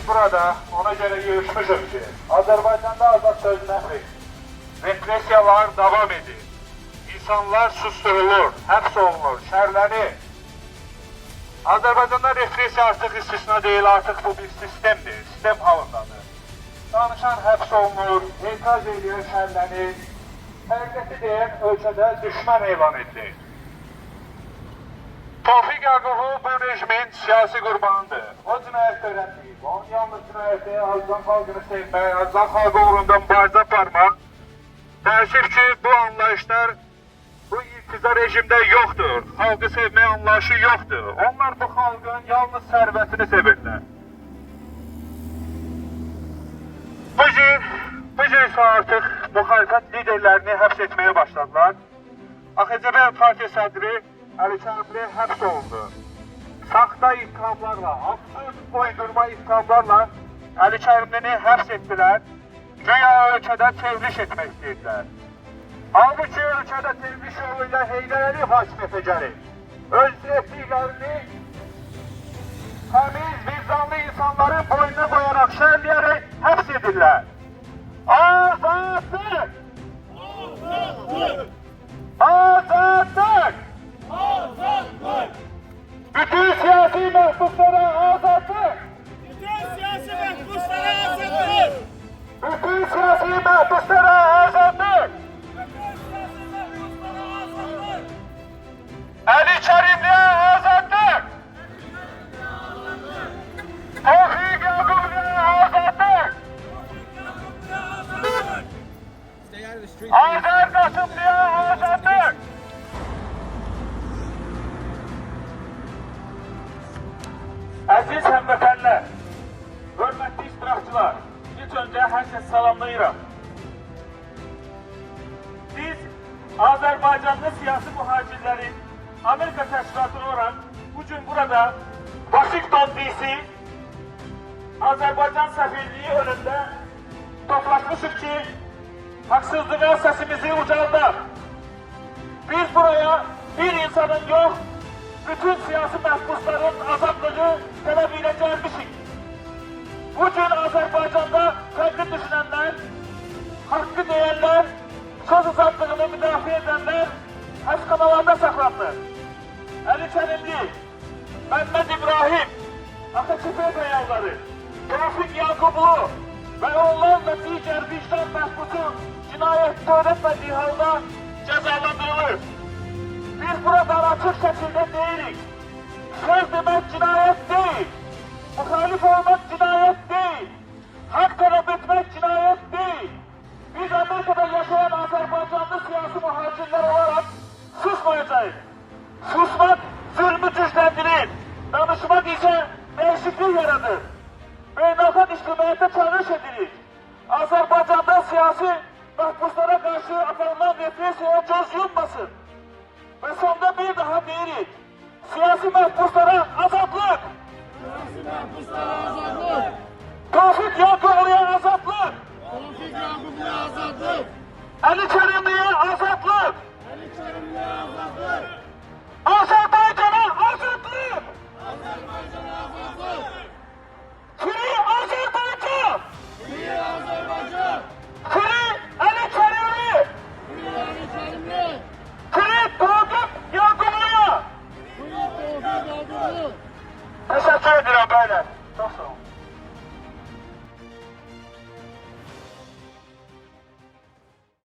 biz burada ona göre görüşmüşük ki, Azərbaycanda azad söz nəfrik, represiyalar devam edir. İnsanlar susturulur, həbs olunur, şərlənir. Azərbaycanda represiya artıq istisna deyil, artıq bu bir sistemdir, sistem halındadır. Danışan həbs olunur, etiraz edən şərlənir, həqiqəti deyən ölkədə düşmən elan edilir. Tofiq Yaqublu bu rejimin siyasi qurbanıdır. O cinayət törətməyib. Onun yalnız cinayəti Azərbaycan xalqını sevmək, Azərbaycan xalqı uğrunda mübarizə aparmaq. Təəssüf ki, bu anlayışlar bu iltiza rejimdə yoxdur. Xalqı sevmək anlayışı yoxdur. Onlar bu xalqın yalnız sərvətini sevirlər. Bu gün ise artıq müxalifət liderlərini həbs etməyə başladılar. AXCB Partiya sədri Əli Kərimli həbs olundu. Saxta ittihamlarla, absurd uydurma ittihamlarla Əli Kərimlini həbs etdilər. Güya ölkədə çevriliş etmək istəyirlər. Halbuki ölkədə çevriliş yoluyla Heydər Əliyev hakimiyyətə gəlir. Öz etdiklərini təmiz, vicdanlı insanların boynuna qoyaraq, şərləyərək həbs edirlər. Azadlık! Azadlık! Azadlık! Bütün siyasi məhbuslara azadlık! Bütün siyasi məhbuslara azadlık! Bütün siyasi məhbuslara azadlık! Əli Kərimliyə azadlık! Tofiq Yaqubluya azadlık! Azər Qasımlıya azadlık! Əziz həmvətənlər, hörmətli iştirakçılar, ilk öncə hər kəs salamlayıram. Biz Azərbaycanlı siyasi mühacirlərin Amerika təşkilatı olarak bugün burada Washington DC Azərbaycan səfirliyi önündə toplaşmışıq ki, haksızlığa sesimizi ucaldar. Biz buraya bir insanın yok, bütün siyasi məhbusların azadlığı tələbiyle gelmişik. Bugün Azerbaycan'da farklı düşünenler, hakkı diyenler, söz azadlığını müdafiə edenler həbsxanalarda saxlandı. Əli Kərimli, Məhəmməd İbrahim, AXCB bəyanları, Tofiq Yaqublu ve onlarla diğer vicdan məhbusu cinayet törətmədiyi halda cəzalandırılır. Biz buradan açık şekilde deyirik. Söz demek cinayet değil. Muhalif olmak cinayet değil. Hak talep etmek cinayet değil. Biz Amerika'da yaşayan Azerbaycanlı siyasi muhacirler olarak susmayacağız. Susmak zulmü güçlendirir. Danışmak ise değişiklik yaratır. Beynəlxalq ictimaiyyətə çağırış edirik. Azərbaycanda siyasi məhbuslara karşı aparılan represiyaya göz yummasın. Ve sonda bir daha deyirik. Siyasi məhbuslara azadlık! Siyasi məhbuslara azadlık! Tofiq Yaqubluya azadlık! Tofiq Yaqubluya azadlık! Əli Kərimliyə azadlık! Əli Kərimliyə azadlık! Azərbaycana azadlık! Azərbaycana azadlık! Free Azərbaycan! Free Azərbaycan! Free Əli Kərimli! Free Əli Kərimli! Free Tofiq Yaqubluya! Free Tofiq Yaqublu! Təşəkkür edirəm bəylər. Çox sağ olun.